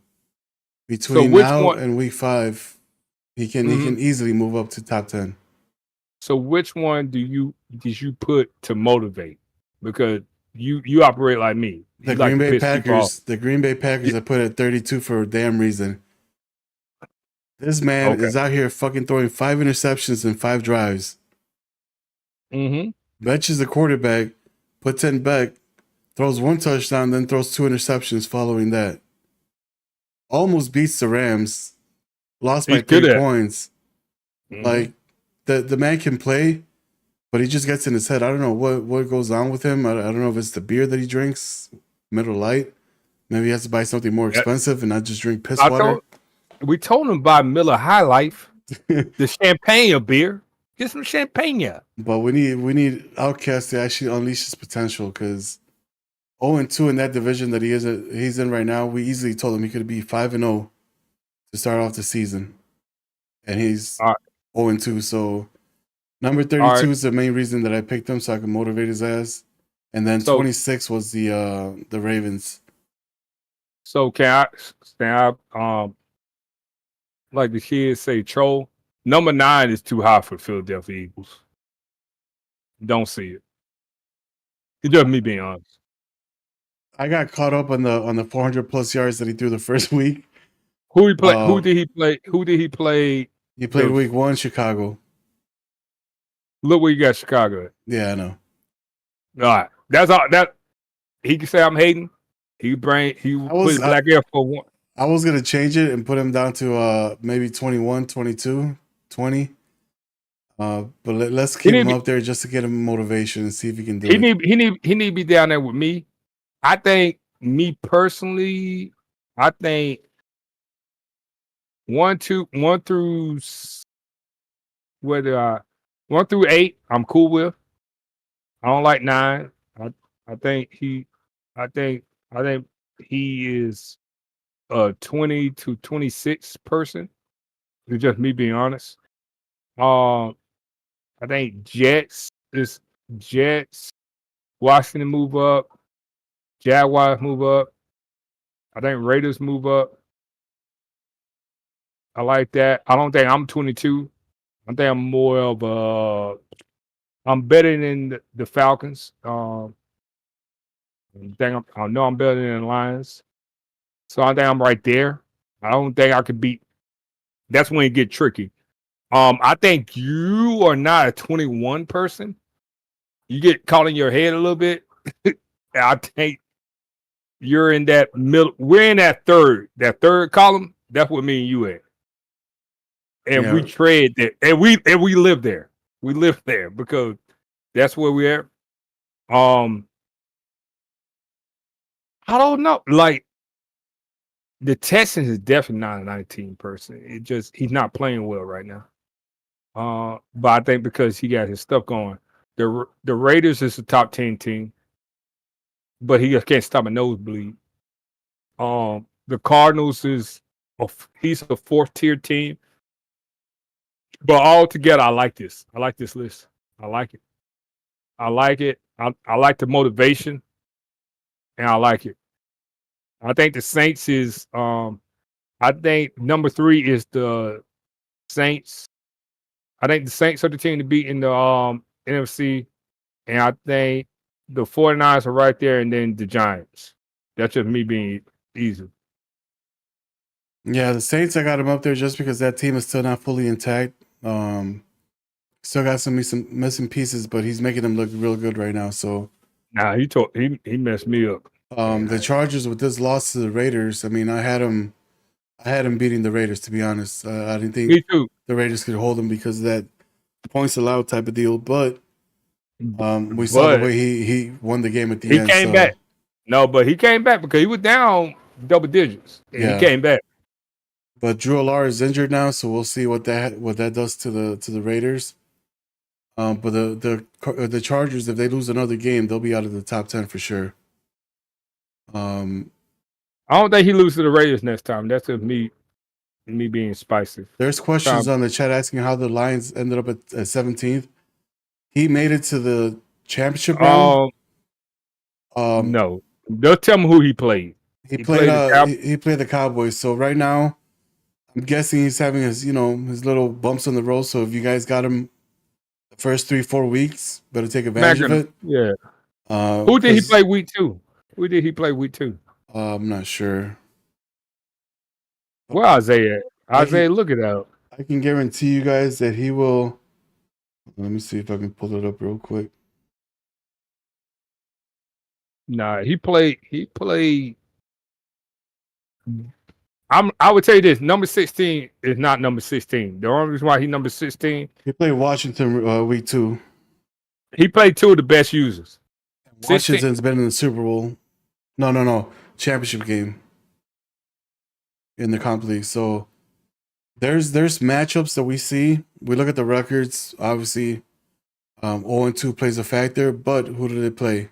between now and week 5, he can easily move up to top 10. So, which one did you put to motivate? Because you operate like me. The Green Bay Packers. The Green Bay Packers I put at 32 for a damn reason. This man is out here fucking throwing 5 interceptions in 5 drives. Mm-hmm. benches the quarterback, puts in back, throws 1 touchdown, then throws 2 interceptions following that. Almost beats the Rams, lost by He's 3 good at. points. Mm-hmm. Like the man can play, but he just gets in his head. I don't know what goes on with him. I don't know if it's the beer that he drinks, Miller Lite. Maybe he has to buy something more expensive and not just drink piss I water. told we told him about Miller High Life, the champagne beer. Get some champagne. But we need Outcast to actually unleash his potential because 0-2 in that division that he's in right now. We easily told him he could be 5-0 to start off the season, and he's All right. 0-2. So number All 32 right. is the main reason that I picked him, so I could motivate his ass. And then So 26 was the Ravens. so can I like the kids say troll? Number 9 is too high for Philadelphia Eagles. Don't see it. It's just me being honest. I got caught up on the 400 plus yards that he threw the first week. Who he play? Who did he play? Who did he play? He played week 1, Chicago. Look where you got Chicago at. Yeah, I know. All right. That's all that he can say I'm hating. He put his black air for 1. I was gonna change it and put him down to maybe 21, 22, 20. But let's keep him up there just to get him motivation and see if he can do it. He need to be down there with me. I think me personally, I think 1 through 8, I'm cool with. I don't like 9. I think he is a 20 to 26 person. It's just me being honest. I think Jets, Washington move up, Jaguars move up. I think Raiders move up. I like that. I don't think I'm 22. I think I'm more of I'm better than the Falcons. I know I'm better than the Lions. So I think I'm right there. I don't think I could beat. That's when it get tricky. I think you are not a 21 person. You get caught in your head a little bit. I think you're in that middle. We're in that third column. That's what me and you at. And we trade there, and we live there. We live there because that's where we are. I don't know. Like the Texans is definitely not a 19 person. It just he's not playing well right now. But I think because he got his stuff going. The Raiders is a top 10 team, but he just can't stop a nosebleed. The Cardinals he's a 4th tier team. But all together, I like this. I like this list. I like it. I like it. I like the motivation, and I like it. I think the Saints is. I think number 3 is the Saints. I think the Saints are the team to beat in the NFC, and I think the 49ers are right there, and then the Giants. That's just me being easy. Yeah, the Saints, I got him up there just because that team is still not fully intact. Still got some missing pieces, but he's making them look real good right now. So, he messed me up. The Chargers with this loss to the Raiders. I mean, I had him beating the Raiders. To be honest, I didn't think the Raiders could hold him because of that points allowed type of deal. But we saw the way he won the game at the end. He came back. No, but he came back because he was down double digits. And he came back. But Drew Alar is injured now, so we'll see what that does to the Raiders. But the Chargers, if they lose another game, they'll be out of the top 10 for sure. I don't think he loses to the Raiders next time. That's just me being spicy. There's questions on the chat asking how the Lions ended up at 17th. He made it to the championship round. No, don't tell me who he played. He played the Cowboys. So right now, I'm guessing he's having his little bumps on the road. So if you guys got him the first 3-4 weeks, better take advantage of it. Yeah. Who did he play week 2? Who did he play week 2? I'm not sure. Where Isaiah? Look it up. I can guarantee you guys that he will Let me see if I can pull it up real quick. Nah, he played. I would tell you this: number 16 is not number 16. The only reason why he number 16, He played Washington week 2. he played two of the best users. 16. Washington's been in the Super Bowl. No. Championship game in the comp league. So there's matchups that we see. We look at the records. Obviously, 0-2 plays a factor, but who did it play?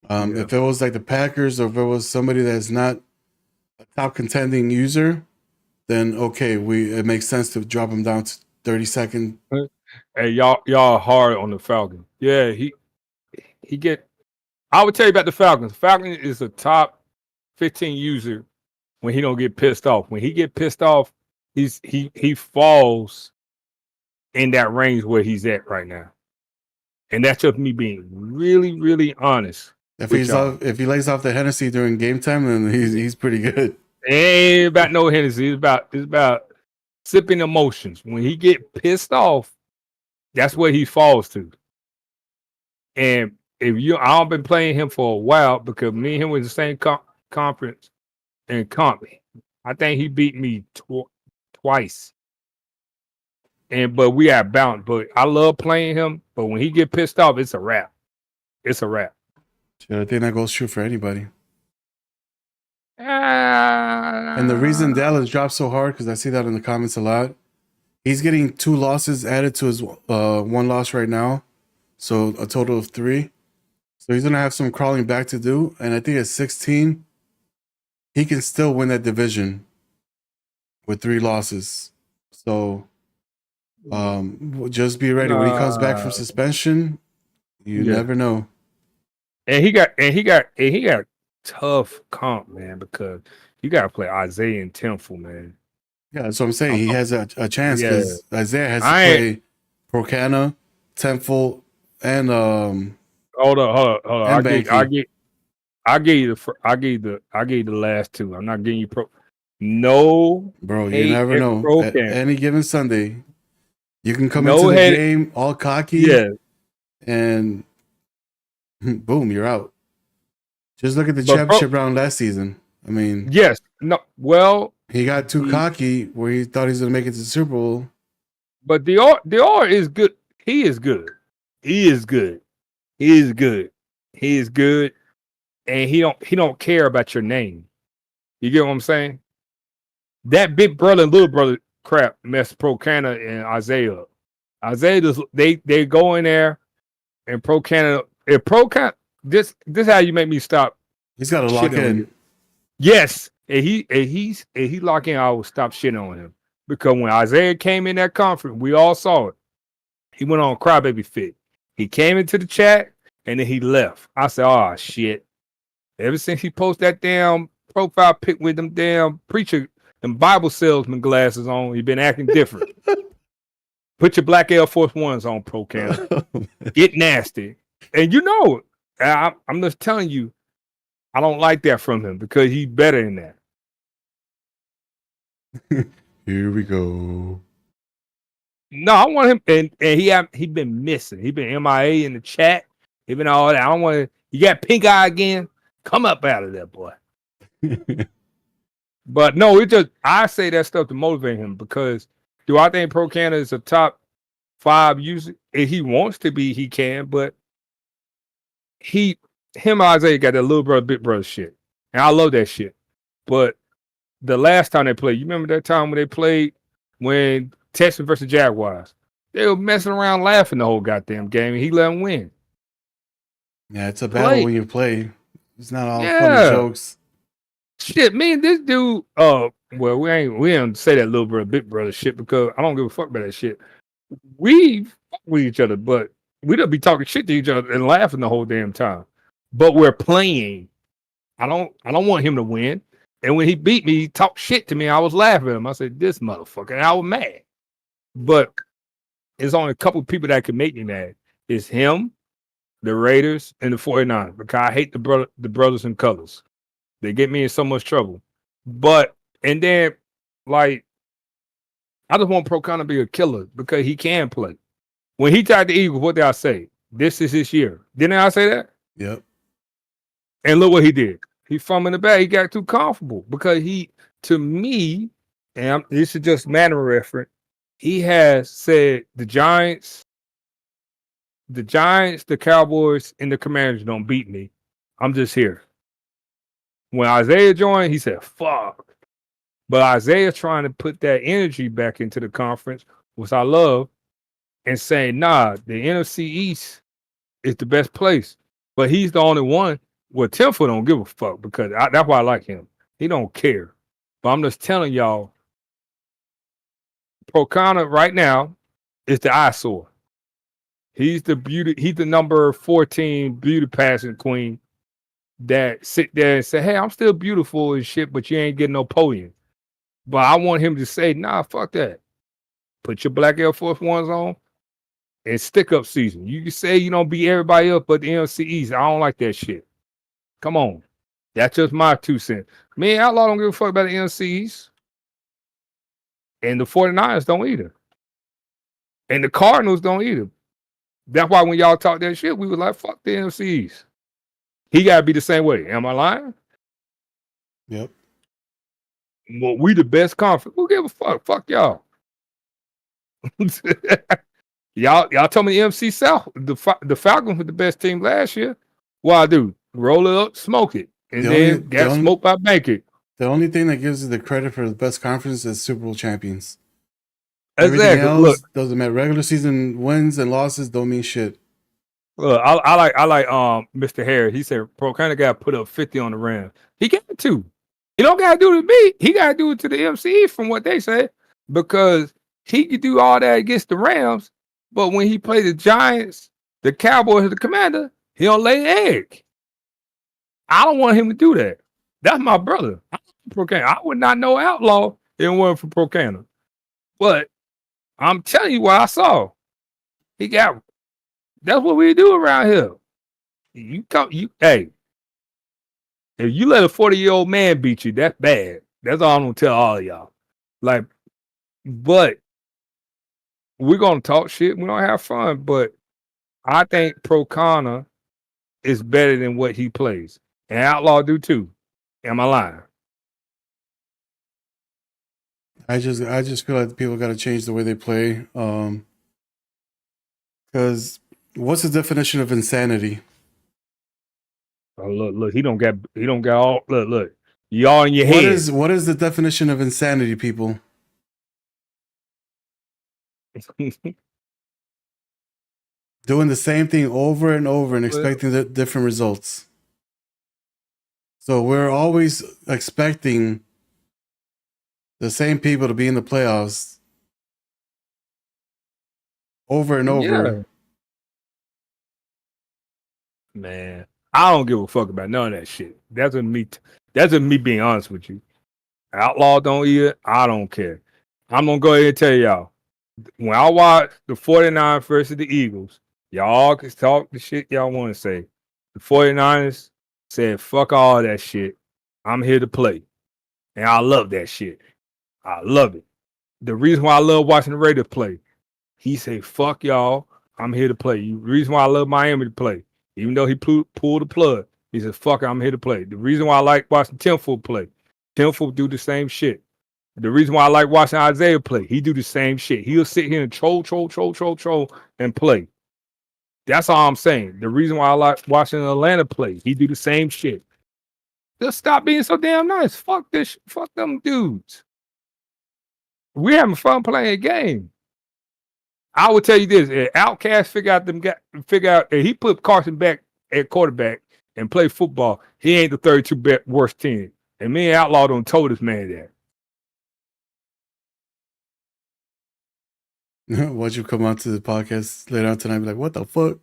If it was like the Packers or if it was somebody that's not a top contending user, then okay, it makes sense to drop him down to 32nd. Hey, y'all are hard on the Falcons. Yeah, he get. I would tell you about the Falcons. Falcon is a top 15 user when he don't get pissed off. When he get pissed off, he falls in that range where he's at right now. And that's just me being really, really honest. If he lays off the Hennessy during game time, then he's pretty good. It ain't about no Hennessy. It's about sipping emotions. When he get pissed off, that's where he falls to. And I've been playing him for a while because me and him was the same conference and comp. I think he beat me twice. But we had bounce. But I love playing him. But when he get pissed off, it's a wrap. It's a wrap. Yeah, I think that goes true for anybody. And the reason Dallas dropped so hard, because I see that in the comments a lot, he's getting 2 losses added to his 1 loss right now. So a total of 3. So he's going to have some crawling back to do. And I think at 16, he can still win that division with 3 losses. So just be ready. When he comes back from suspension, you never know. And he got tough comp, man, because you got to play Isaiah and Temple, man. Yeah, that's what I'm saying. He has a chance because Isaiah has to play Procana, Temple, and Hold on. I gave you the last 2. I'm not getting you No, bro. You never know. At any given Sunday, you can come into the game all cocky, and boom, you're out. Just look at the championship round last season. I mean, he got too cocky where he thought he was going to make it to the Super Bowl. But the R is good. He is good. And he don't care about your name. You get what I'm saying? That big brother and little brother crap messed Procana and Isaiah up. Isaiah just they go in there and Procana. If Procana, this how you make me stop. He's got to lock in. Yes, and he lock in. I will stop shitting on him because when Isaiah came in that conference, we all saw it. He went on crybaby fit. He came into the chat and then he left. I said, "Oh shit!" Ever since he posted that damn profile pic with them damn preacher and Bible salesman glasses on, he been acting different. Put your black Air Force Ones on, Procana. Get nasty. And you know, I'm just telling you, I don't like that from him because he's better than that. Here we go. No, I want him, and he been missing. He been MIA in the chat. He been all that. I don't want to. You got pink eye again? Come up out of there, boy. But no, I say that stuff to motivate him because do I think Procana is a top 5 user? If he wants to be, he can, but him and Isaiah got that little brother, big brother shit. And I love that shit. But the last time they played, you remember that time when they played when Texans versus Jaguars? They were messing around laughing the whole goddamn game, and he let them win. Yeah, it's a battle when you play. It's not all funny jokes. Shit, me and this dude, well, we don't say that little brother, big brother shit because I don't give a fuck about that shit. We fuck with each other, but we don't be talking shit to each other and laughing the whole damn time. But we're playing. I don't want him to win. And when he beat me, he talked shit to me. I was laughing at him. I said, "This motherfucker," and I was mad. But there's only a couple of people that can make me mad. It's him, the Raiders, and the 49ers because I hate the brothers in colors. They get me in so much trouble. But and then like I just want Procana to be a killer because he can play. When he tied the Eagles, what did I say? This is his year. Didn't I say that? Yep. And look what he did. He fumbled in the back. He got too comfortable because to me, and this is just manner reference, he has said the Giants, the Cowboys, and the Commanders don't beat me. I'm just here. When Isaiah joined, he said, fuck. But Isaiah trying to put that energy back into the conference, which I love, and saying, nah, the NFC East is the best place. But he's the only one. Well, Timfer don't give a fuck because that's why I like him. He don't care. But I'm just telling y'all, Procana right now is the eyesore. He's the beauty. He's the number 14 beauty passing queen that sit there and say, hey, I'm still beautiful and shit, but you ain't getting no podium. But I want him to say, nah, fuck that. Put your black Air Force Ones on and stick up season. You can say you don't beat everybody up but the NFC East. I don't like that shit. Come on. That's just my 2 cents. Me and Outlaw don't give a fuck about the NFC East. And the 49ers don't either. And the Cardinals don't either. That's why when y'all talk that shit, we were like, fuck the NFC East. He got to be the same way. Am I lying? Yep. Well, we the best conference. Who give a fuck? Fuck y'all. y'all told me the NFC South, the Falcons were the best team last year. What I do? Roll it up, smoke it, and then got smoked by Bankert. The only thing that gives you the credit for the best conference is Super Bowl champions. Exactly. Everything else Look, doesn't matter. Regular season wins and losses don't mean shit. Look, I like Mr. Harris. He said Pro kind of got to put up 50 on the Rams. He got to. He don't got to do it to me. He got to do it to the MCE from what they say, because he could do all that against the Rams, but when he played the Giants, the Cowboys, and the Commander, he don't lay an egg. I don't want him to do that. That's my brother. I would not know Outlaw if it wasn't for Procana. But I'm telling you what I saw. That's what we do around here. Hey, if you let a 40-year-old man beat you, that's bad. That's all I'm gonna tell all of y'all. Like, but we're gonna talk shit. We're gonna have fun. But I think Procana is better than what he plays, and Outlaw do too. Am I lying? I just feel like people got to change the way they play. Because what's the definition of insanity? Oh, look, he don't got all. Look, y'all in your head. What is the definition of insanity, people? Doing the same thing over and over and expecting the different results. So we're always expecting the same people to be in the playoffs over and over. Yeah. Man, I don't give a fuck about none of that shit. That's me being honest with you. Outlaw don't eat it. I don't care. I'm gonna go ahead and tell y'all. When I watch the 49ers versus the Eagles, y'all can talk the shit y'all want to say. The 49ers said, fuck all that shit. I'm here to play. And I love that shit. I love it. The reason why I love watching the Raiders play, he said, fuck y'all. I'm here to play. The reason why I love Miami to play, even though he pulled the plug, he said, fuck it, I'm here to play. The reason why I like watching Timfold play, Timfold do the same shit. The reason why I like watching Isaiah play, he do the same shit. He'll sit here and troll, and play. That's all I'm saying. The reason why I like watching Atlanta play, he do the same shit. Just stop being so damn nice. Fuck this. Fuck them dudes. We're having fun playing a game. I will tell you this: if Outcast figure out, if he put Carson back at quarterback and play football, he ain't the 32 worst team. And me and Outlaw done told this man that. Watch you come out to the podcast later on tonight and be like, what the fuck?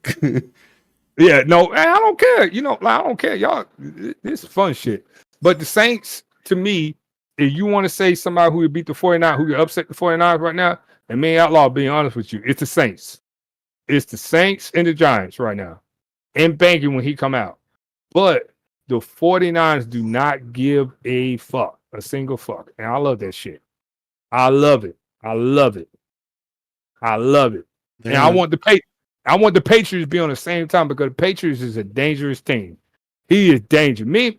Yeah, no, I don't care. You know, I don't care. Y'all, this is fun shit. But the Saints, to me, if you want to say somebody who would beat the 49ers, who would upset the 49ers right now, and me and Outlaw, being honest with you, it's the Saints. It's the Saints and the Giants right now. And banking when he come out. But the 49ers do not give a fuck, a single fuck. And I love that shit. I love it. I love it. I love it. And I want the Patriots to be on the same time because the Patriots is a dangerous team. He is dangerous.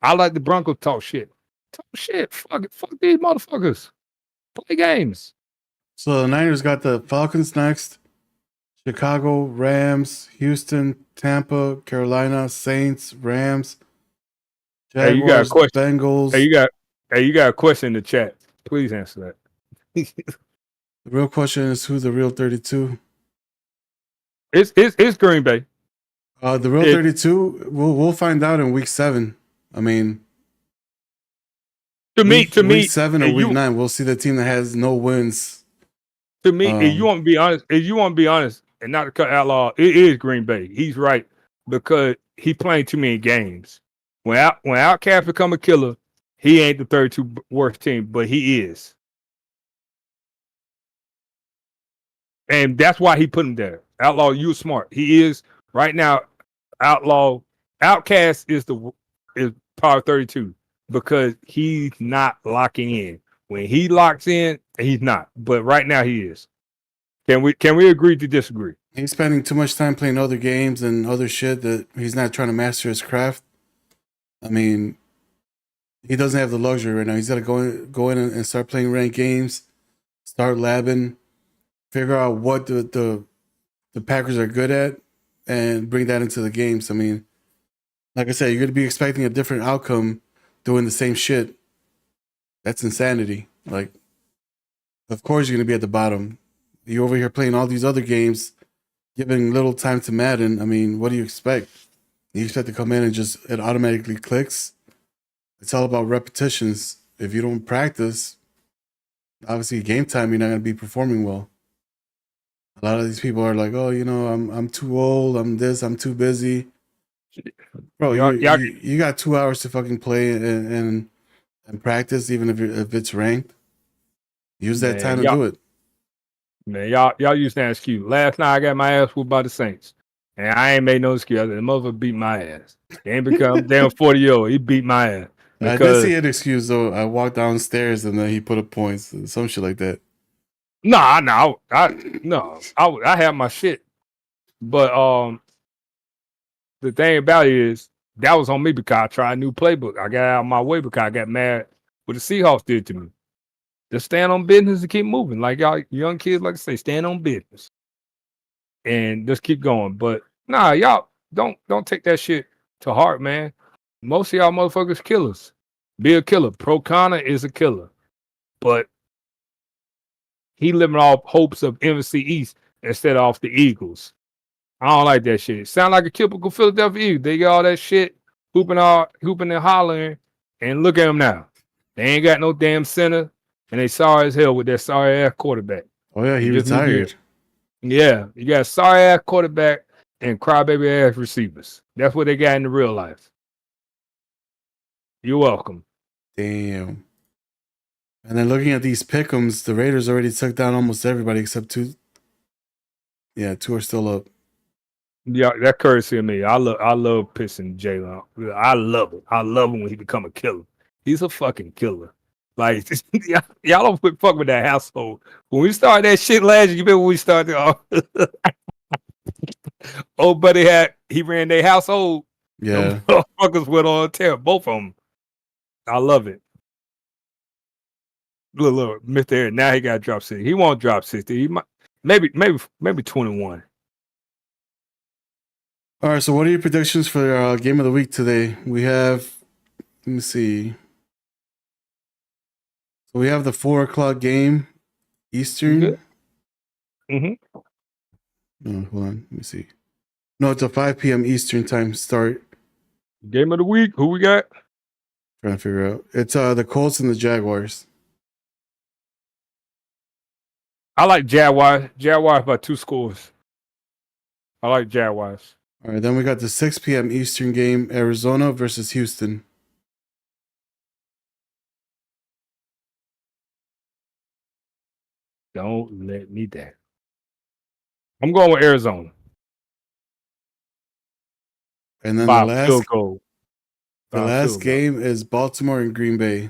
I like the Broncos talk shit. Talk shit. Fuck it. Fuck these motherfuckers. Play games. So the Niners got the Falcons next, Chicago, Rams, Houston, Tampa, Carolina, Saints, Rams, Hey, you got a Jaguars, question. Bengals. You got a question in the chat. Please answer that. The real question is who's the real 32? It's Green Bay. The real 32, we'll find out in week 7. I mean, week 7 or week 9, we'll see the team that has no wins. To me, if you want to be honest, and not to cut Outlaw, it is Green Bay. He's right because he playing too many games. When Outcast become a killer, he ain't the 32 worst team, but he is, and that's why he put him there. Outlaw, you smart. He is right now. Outcast is probably 32 because he's not locking in. When he locks in, he's not. But right now he is. Can we agree to disagree? He's spending too much time playing other games and other shit that he's not trying to master his craft. I mean, he doesn't have the luxury right now. He's got to go in and start playing ranked games, start labbing, figure out what the Packers are good at, and bring that into the games. I mean, like I said, you're going to be expecting a different outcome doing the same shit. That's insanity. Like, of course you're going to be at the bottom. You're over here playing all these other games, giving little time to Madden. I mean, what do you expect? You expect to come in and it automatically clicks? It's all about repetitions. If you don't practice, obviously game time, you're not going to be performing well. A lot of these people are like, oh, I'm too old. I'm this. I'm too busy. Bro, you got 2 hours to fucking play and practice, even if it's ranked. Use that time to do it. Man, y'all use that excuse. Last night I got my ass whooped by the Saints. And I ain't made no excuse. The motherfucker beat my ass. He ain't become damn 40-year-old. He beat my ass. I did see an excuse though. I walked downstairs and then he put up points, some shit like that. I have my shit. But the thing about it is that was on me because I tried a new playbook. I got out of my way because I got mad what the Seahawks did to me. Just stand on business and keep moving. Like y'all young kids like to say, stand on business. And just keep going. But nah, y'all don't take that shit to heart, man. Most of y'all motherfuckers killers. Be a killer. Pro Connor is a killer. But he living off hopes of NFC East instead of off the Eagles. I don't like that shit. Sound like a typical Philadelphia Eagles. They got all that shit, hooping and hollering, and look at them now. They ain't got no damn center, and they sorry as hell with their sorry ass quarterback. Oh yeah, he retired. Yeah, you got sorry ass quarterback and crybaby ass receivers. That's what they got in the real life. You're welcome. Damn. And then looking at these pick'ems, the Raiders already took down almost everybody except 2. Yeah, 2 are still up. Yeah, that courtesy of me. I love pissing Jalen. I love it. I love him when he become a killer. He's a fucking killer. Like y'all don't fuck with that household. When we started that shit last year, you remember when we started? Old buddy he ran their household. Yeah, motherfuckers went on tear. Both of them. I love it. Look, Mr. Eric, now he got to drop 60. He won't drop 60. He might, maybe 21. All right, so what are your predictions for our game of the week today? We have, let me see. So we have the 4:00 game, Eastern. Mm-hmm. No, hold on, let me see. No, it's a 5 p.m. Eastern time start. Game of the week, who we got? Trying to figure out. It's the Colts and the Jaguars. I like Jaguars. Jaguars by 2 scores. I like Jaguars. All right, then we got the 6 p.m. Eastern game, Arizona versus Houston. Don't let me down. I'm going with Arizona. And then the last game is Baltimore and Green Bay.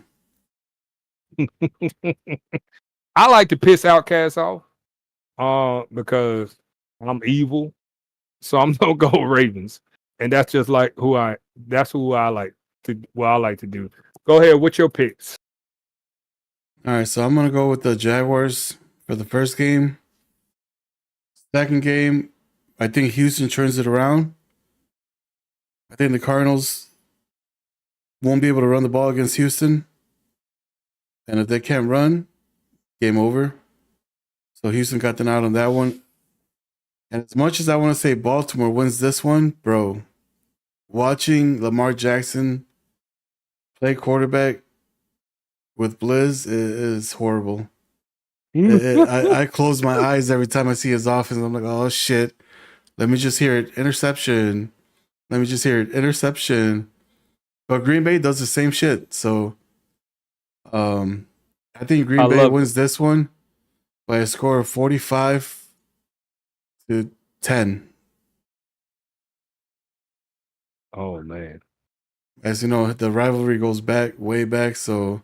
I like to piss Outcasts off. because I'm evil. So I'm gonna go Ravens. And that's just like that's who I like to do. Go ahead, what's your picks? All right, so I'm gonna go with the Jaguars for the first game. Second game, I think Houston turns it around. I think the Cardinals won't be able to run the ball against Houston. And if they can't run, game over. So Houston got them out on that one. And as much as I want to say Baltimore wins this one, bro, watching Lamar Jackson play quarterback with Blizz is horrible. I close my eyes every time I see his offense. I'm like, oh shit. Let me just hear it. Interception. Let me just hear it. Interception. But Green Bay does the same shit. So I think Green Bay wins this one by a score of 45-10. Oh man. As you know, the rivalry goes back, way back. So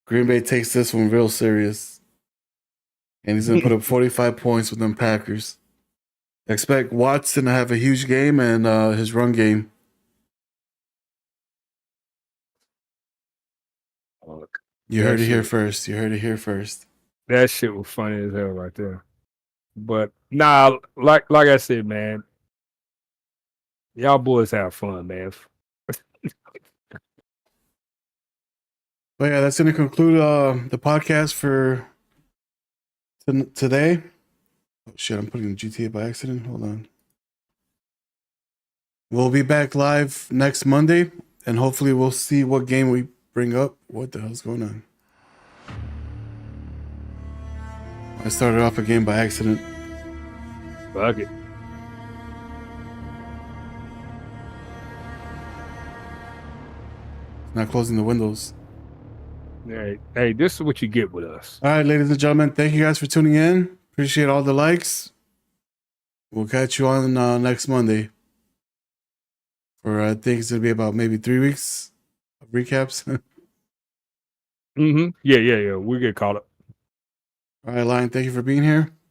Green Bay takes this one real serious. And he's going to put up 45 points with them Packers. Expect Watson to have a huge game and his run game. You heard it here first. You heard it here first. That shit was funny as hell right there. But nah, like I said, man, y'all boys have fun, man. But yeah, that's going to conclude the podcast for today. Oh shit, I'm putting GTA by accident. Hold on. We'll be back live next Monday, and hopefully we'll see what game we bring up. What the hell's going on? I started off a game by accident. Fuck it. Not closing the windows. Hey, this is what you get with us. All right, ladies and gentlemen, thank you guys for tuning in. Appreciate all the likes. We'll catch you on next Monday. For I think it's gonna be about maybe 3 weeks of recaps. Yeah. We get caught up. All right, Lion, thank you for being here.